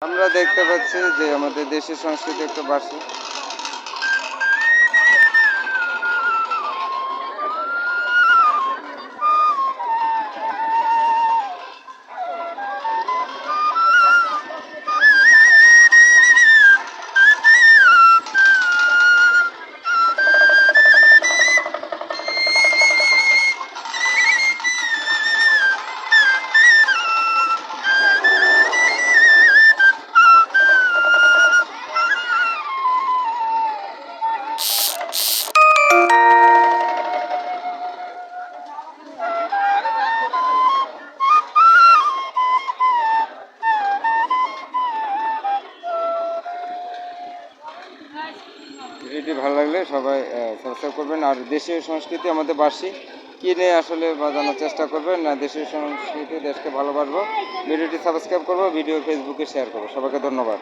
আমরা দেখতে পাচ্ছি যে আমাদের দেশের সংস্কৃতি একটু বাড়ছে। ভিডিওটি ভালো লাগলে সবাই সাবস্ক্রাইব করবেন। আর দেশীয় সংস্কৃতি আমাদের বার্ষিক কী নিয়ে আসলে জানার চেষ্টা করবেন। না দেশীয় সংস্কৃতি দেশকে ভালোবাসবো। ভিডিওটি সাবস্ক্রাইব করবো, ভিডিও ফেসবুকে শেয়ার করবো। সবাইকে ধন্যবাদ।